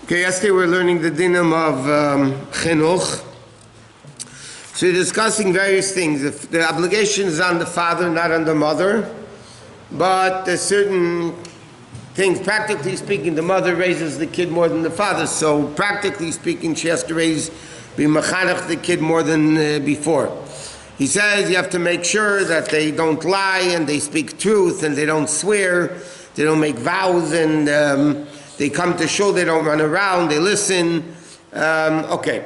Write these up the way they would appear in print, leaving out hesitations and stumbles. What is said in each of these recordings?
Okay, yesterday we're learning the dinim of chinuch. So we're discussing various things. The obligation is on the father, not on the mother. But there's certain things, practically speaking, the mother raises the kid more than the father. So practically speaking, she has to be mechanech the kid more than before. He says you have to make sure that they don't lie and they speak truth and they don't swear, they don't make vows, and they come to shul, they don't run around, they listen. Okay.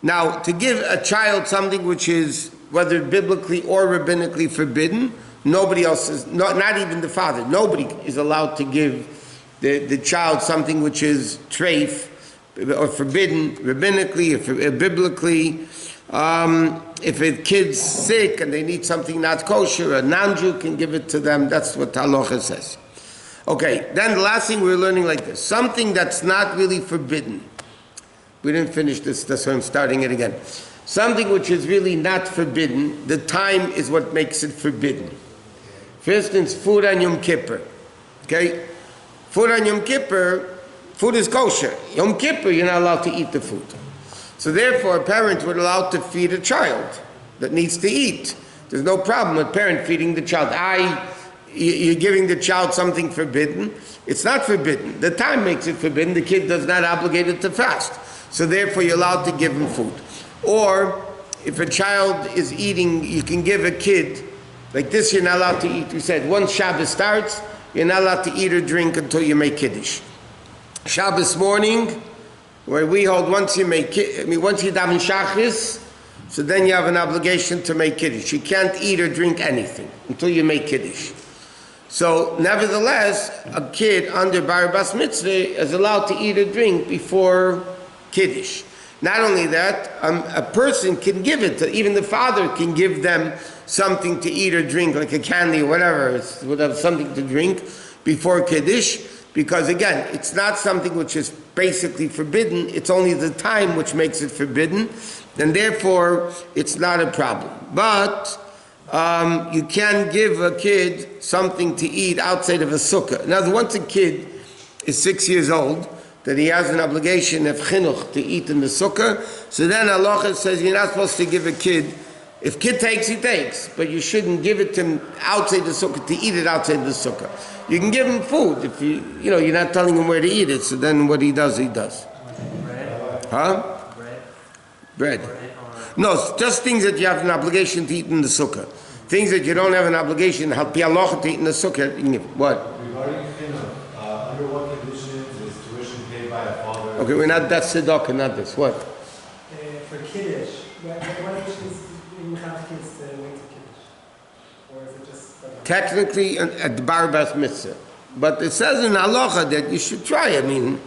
Now, to give a child something which is, whether biblically or rabbinically forbidden, nobody else is, not even the father, nobody is allowed to give the child something which is treif or forbidden rabbinically or biblically. If a kid's sick and they need something not kosher, a non-Jew can give it to them. That's what the halacha says. Okay, then the last thing we're learning like this. Something that's not really forbidden. We didn't finish this, that's why I'm starting it again. Something which is really not forbidden, the time is what makes it forbidden. For instance, food on Yom Kippur. Okay? Food on Yom Kippur, food is kosher. Yom Kippur, you're not allowed to eat the food. So therefore, a parent would allow to feed a child that needs to eat. There's no problem with parent feeding the child. You're giving the child something forbidden. It's not forbidden. The time makes it forbidden. The kid does not obligate it to fast. So therefore, you're allowed to give him food. Or, if a child is eating, you can give a kid, like this you're not allowed to eat. We said, once Shabbos starts, you're not allowed to eat or drink until you make Kiddush. Shabbos morning, where we hold, once you daven Shachris, so then you have an obligation to make Kiddush. You can't eat or drink anything until you make Kiddush. So, nevertheless, a kid under Bar Bas Mitzvah is allowed to eat or drink before Kiddush. Not only that, a person can give it to, even the father can give them something to eat or drink, like a candy or whatever, would have something to drink before Kiddush, because again, it's not something which is basically forbidden, it's only the time which makes it forbidden, and therefore it's not a problem. But you can give a kid something to eat outside of a sukkah. Now, once a kid is 6 years old, that he has an obligation of chinuch to eat in the sukkah, so then halacha says you're not supposed to give a kid, if kid takes, he takes, but you shouldn't give it to him outside the sukkah, to eat it outside the sukkah. You can give him food, if you're not telling him where to eat it, so then what he does, he does. Bread? Huh? Bread. No, just things that you have an obligation to eat in the sukkah. Things that you don't have an obligation, to eat in the sukkah, you can give. What? Regarding chinuch, under what conditions is tuition paid by a father? Okay, that's tzedakah, not this. What? For Kiddush, what conditions you have kids to wait to Kiddush? Or is it just... Technically, at the Bar Bas Mitzvah. But it says in halacha that you should try. I mean,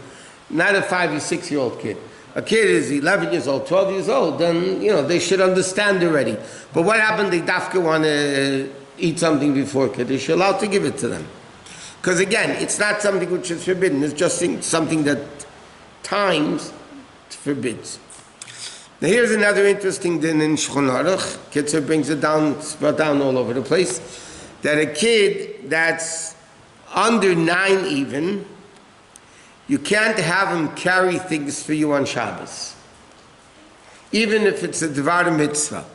not a 5 or 6 year old kid. A kid is 11 years old, 12 years old, then, they should understand already. But what happened, they dafka want to eat something before Kiddush, you're allowed to give it to them. Because again, it's not something which is forbidden, it's just something that times forbids. Now here's another interesting din in Shulchan Aruch. Kitzer brings it down, it's brought down all over the place, that a kid that's under 9 even, you can't have him carry things for you on Shabbos, even if it's a Dvar Mitzvah.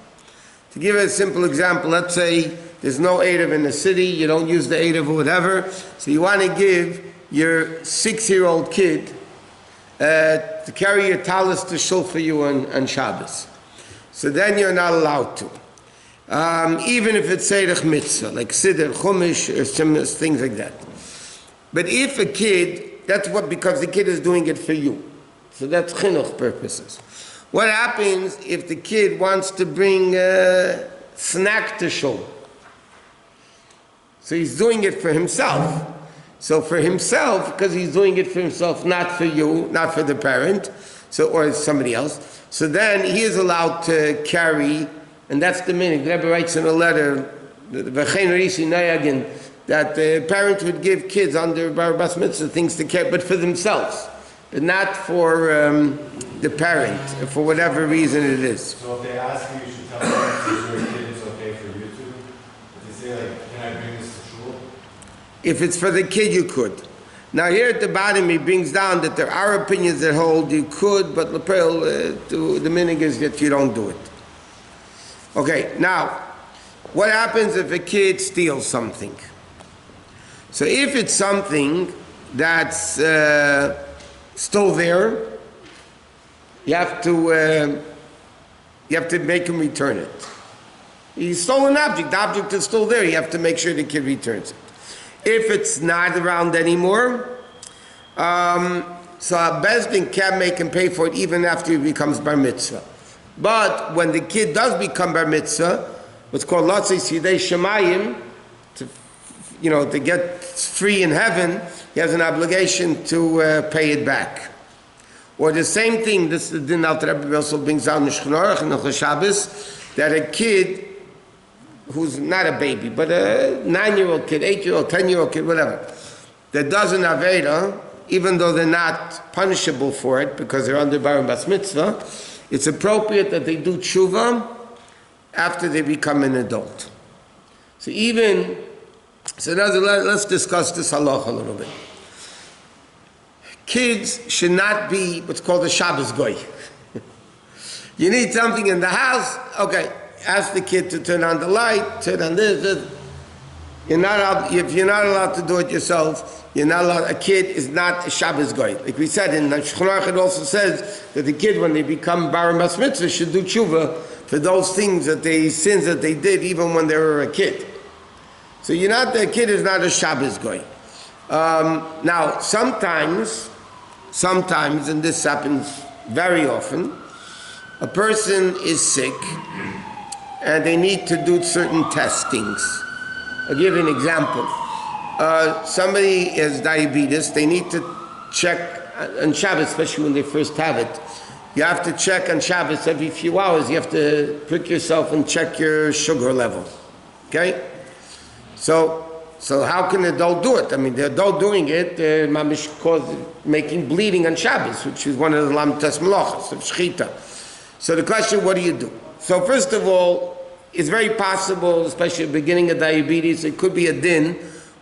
To give a simple example, let's say there's no Erev in the city, you don't use the Erev or whatever, so you want to give your 6-year-old kid to carry your talis to shul for you on Shabbos. So then you're not allowed to. Even if it's Seirach Mitzvah, like Siddur, Chumash, or some things like that. But if a kid, because the kid is doing it for you. So that's chinuch purposes. What happens if the kid wants to bring a snack to shul? So he's doing it for himself. So for himself, because he's doing it for himself, not for you, not for the parent, or somebody else. So then he is allowed to carry, and that's the meaning. The Rebbe writes in a letter, that the parents would give kids under Bar Bas Mitzvah things to carry, but for themselves, but not for the parent, for whatever reason it is. So if they ask you, you should tell them, is your kid it's okay for you to? If they say, can I bring this to shul? If it's for the kid, you could. Now here at the bottom he brings down that there are opinions that hold you could, but the minig is that you don't do it. Okay, now, what happens if a kid steals something? So if it's something that's still there, you have to make him return it. He stole an object. The object is still there. You have to make sure the kid returns it. If it's not around anymore, so a Bais Din can make him pay for it even after he becomes bar mitzvah. But when the kid does become bar mitzvah, what's called latzis yidei shemayim, to get free in heaven, he has an obligation to pay it back. Or the same thing, this is the din that Rabbi Yosef brings out in Shulchan Aruch and Shabbos, that a kid who's not a baby, but a 9-year-old kid, 8-year-old, 10-year-old kid, whatever, that does an Aveda, even though they're not punishable for it because they're under bar and bas mitzvah, it's appropriate that they do tshuva after they become an adult. So let's discuss this halacha a little bit. Kids should not be what's called a Shabbos goy. You need something in the house, okay, ask the kid to turn on the light, turn on this. If you're not allowed to do it yourself, you're not allowed. A kid is not a Shabbos goy. Like we said in Shulchan Aruch, it also says that the kid, when they become bar and bas mitzvah, should do tshuva for those sins that they did even when they were a kid. So the kid is not a Shabbos goy. Now, sometimes, and this happens very often, a person is sick and they need to do certain testings. I'll give you an example. Somebody has diabetes, they need to check on Shabbos, especially when they first have it. You have to check on Shabbos every few hours. You have to prick yourself and check your sugar level. Okay? So how can the adult do it? I mean, the adult doing it, mamish making bleeding on Shabbos, which is one of the lamtas malachos of shechita. So the question, what do you do? So first of all, it's very possible, especially at the beginning of diabetes, it could be a din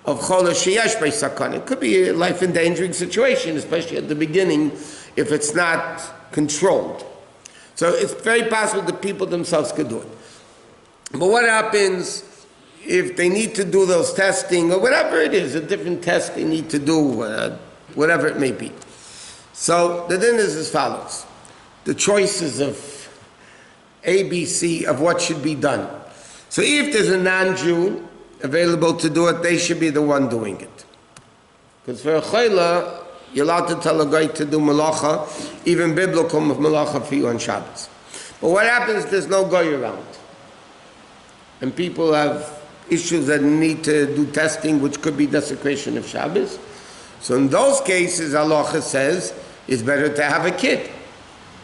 of chola sheyesh bei sakana. It could be a life-endangering situation, especially at the beginning, if it's not controlled. So it's very possible that people themselves could do it. But what happens if they need to do those testing, or whatever it is, a different test they need to do, whatever it may be. So the din is as follows. The choices of A, B, C of what should be done. So if there's a non-Jew available to do it, they should be the one doing it. Because for a chayla, you're allowed to tell a guy to do malacha, even biblical malacha for you on Shabbos. But what happens if there's no guy around? And people have issues that need to do testing, which could be desecration of Shabbos. So in those cases, halacha says, it's better to have a kid.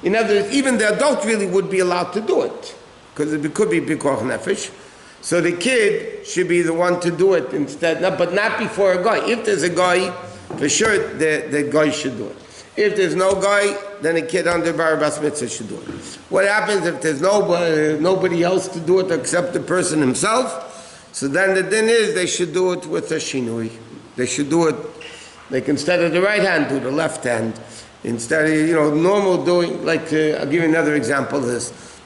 In other words, even the adult really would be allowed to do it, because it could be pikuach nefesh. So the kid should be the one to do it instead, but not before a guy. If there's a guy, for sure the guy should do it. If there's no guy, then a kid under bar bas mitzvah should do it. What happens if there's nobody else to do it except the person himself? So then the din is they should do it with a shinui. They should do it, like instead of the right hand, do the left hand. Instead of, normal doing, I'll give you another example of this.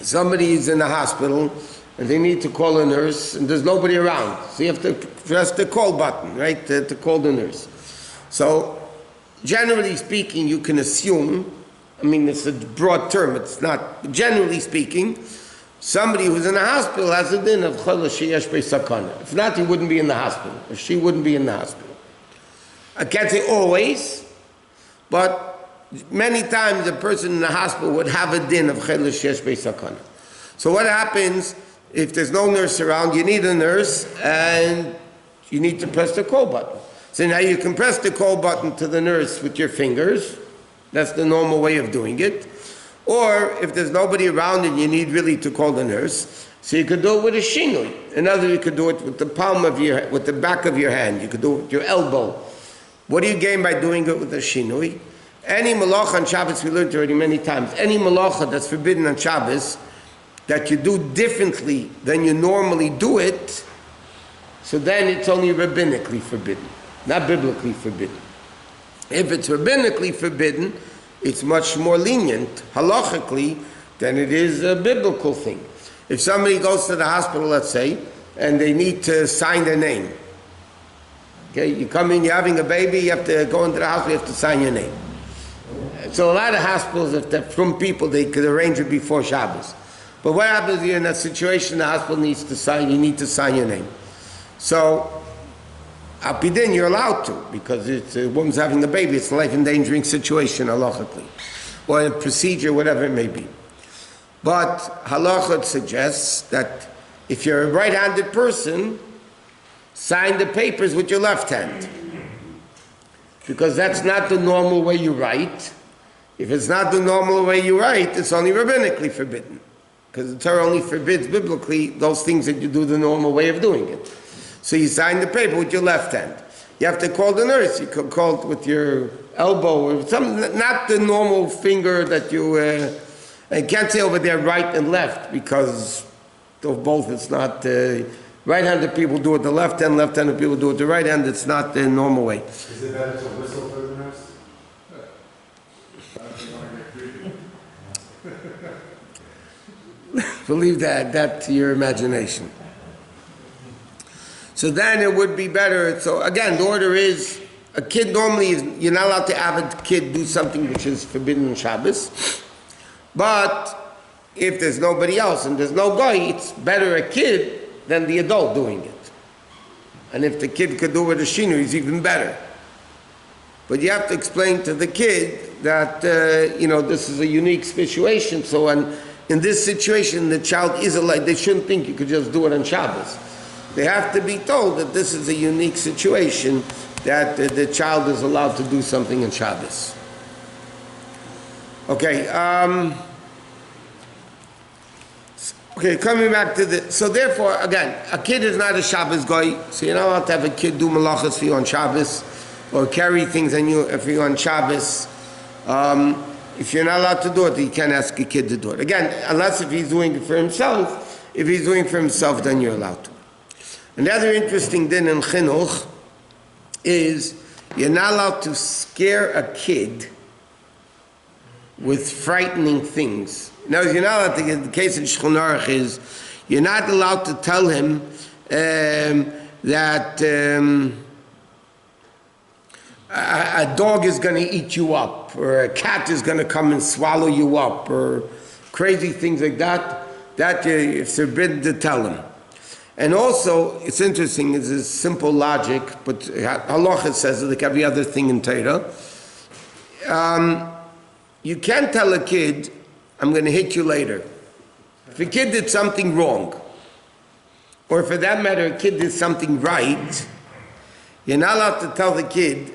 Somebody is in the hospital and they need to call a nurse and there's nobody around. So you have to press the call button, right, to call the nurse. So generally speaking, you can assume, it's a broad term, it's not, generally speaking, somebody who's in the hospital has a din of chola sheyesh bei sakana. If not, he wouldn't be in the hospital, or she wouldn't be in the hospital. I can't say always, but many times a person in the hospital would have a din of chola sheyesh bei sakana. So what happens if there's no nurse around? You need a nurse, and you need to press the call button. So now you can press the call button to the nurse with your fingers. That's the normal way of doing it. Or if there's nobody around and you need really to call the nurse, so you could do it with a shinui. In other words, you could do it with the with the back of your hand. You could do it with your elbow. What do you gain by doing it with a shinui? Any malacha on Shabbos, we learned already many times, any malacha that's forbidden on Shabbos, that you do differently than you normally do it, so then it's only rabbinically forbidden. not biblically forbidden. If it's rabbinically forbidden, it's much more lenient, halachically, than it is a biblical thing. If somebody goes to the hospital, let's say, and they need to sign their name. Okay, you come in, you're having a baby, you have to go into the hospital, you have to sign your name. So a lot of hospitals, if they're from people, they could arrange it before Shabbos. But what happens if you're in a situation the hospital needs to sign, you need to sign your name. So, Bais Din, you're allowed to, because it's a woman's having a baby, it's a life-endangering situation, halachically. Or a procedure, whatever it may be. But halacha suggests that if you're a right-handed person, sign the papers with your left hand. Because that's not the normal way you write. If it's not the normal way you write, it's only rabbinically forbidden. Because the Torah only forbids biblically those things that you do the normal way of doing it. So you sign the paper with your left hand. You have to call the nurse. You could call it with your elbow or something, not the normal finger that you can't say over there right and left, because of both it's not right-handed people do it the left hand, left-handed people do it the right hand. It's not the normal way. Is it better to whistle for the nurse? Believe that to your imagination. So then it would be better. So again, the order is, a kid normally, you're not allowed to have a kid do something which is forbidden on Shabbos. But if there's nobody else and there's no guy, it's better a kid than the adult doing it. And if the kid could do it with a shinu, it's even better. But you have to explain to the kid that, this is a unique situation. So in this situation, the child is alive. They shouldn't think you could just do it on Shabbos. They have to be told that this is a unique situation, that the child is allowed to do something on Shabbos. Okay, coming back to the... So therefore, again, a kid is not a Shabbos guy, so you're not allowed to have a kid do halachos for you on Shabbos, or carry things on you for you on Shabbos. If you're not allowed to do it, you can't ask a kid to do it. Again, unless if he's doing it for himself. If he's doing it for himself, then you're allowed to. Another interesting din in chinuch is you're not allowed to scare a kid with frightening things. Now, you're not allowed to, the case in Shulchan Aruch is, you're not allowed to tell him that a dog is going to eat you up, or a cat is going to come and swallow you up, or crazy things like that. That it's forbidden to tell him. And also, it's interesting, it's a simple logic, but halacha says it like every other thing in Torah. You can't tell a kid, I'm going to hit you later. If a kid did something wrong, or for that matter, a kid did something right, you're not allowed to tell the kid,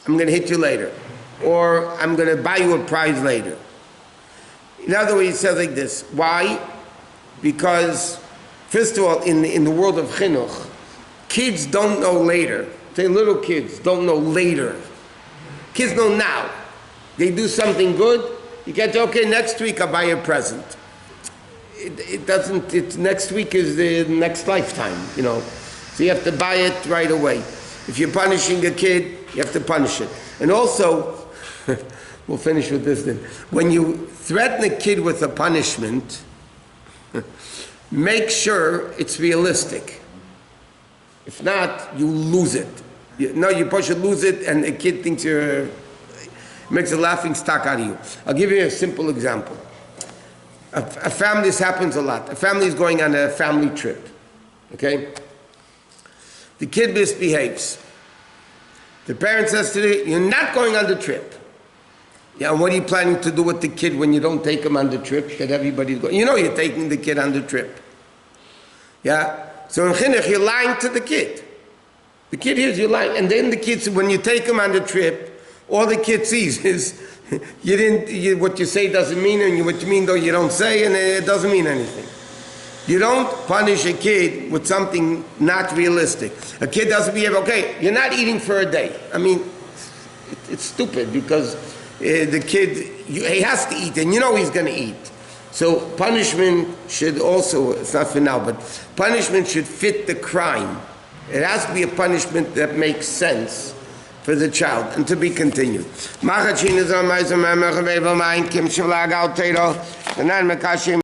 I'm going to hit you later, or I'm going to buy you a prize later. In other words, he says like this. Why? Because, first of all, in the world of chinuch, kids don't know later. Say little kids don't know later. Kids know now. They do something good, you can't say, okay, next week I'll buy you a present. It doesn't, next week is the next lifetime, So you have to buy it right away. If you're punishing a kid, you have to punish it. And also, we'll finish with this then. When you threaten a kid with a punishment, make sure it's realistic. If not, you lose it. You should lose it, and the kid thinks makes a laughing stock out of you. I'll give you a simple example. A family, this happens a lot. A family is going on a family trip. Okay? The kid misbehaves. The parent says to the, you're not going on the trip. Yeah, and what are you planning to do with the kid when you don't take him on the trip that everybody's going? You're taking the kid on the trip. Yeah? So in chinuch, you're lying to the kid. The kid hears you lying. And then the kid, when you take him on the trip, all the kid sees is what you say doesn't mean, and what you mean though you don't say, and it doesn't mean anything. You don't punish a kid with something not realistic. A kid doesn't behave, okay, you're not eating for a day. I mean, it's stupid because the kid, he has to eat, and he's going to eat. So punishment should also, it's not for now, but punishment should fit the crime. It has to be a punishment that makes sense for the child, and to be continued.